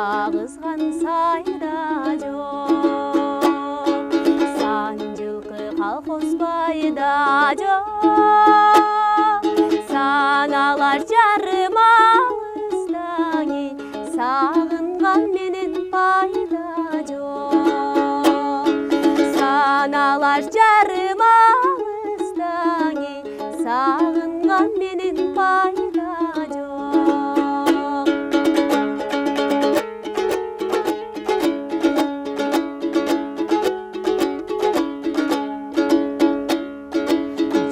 агызган сайда жок, сан жылкы колхозбайда жок, саналар жарым алыстагы, сагынган менен пайда жок, саналар жарым алыстагы, сагынган менен пайда жок.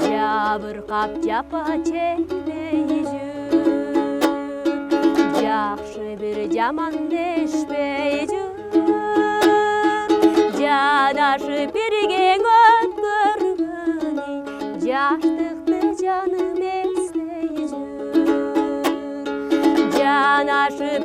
Жабыркап жапа чекпей жүр, жакшы бир жаман дешпей жүр, жадашып бирге өткөргөнү, жаштыкты жаным эстей жүр, жанашып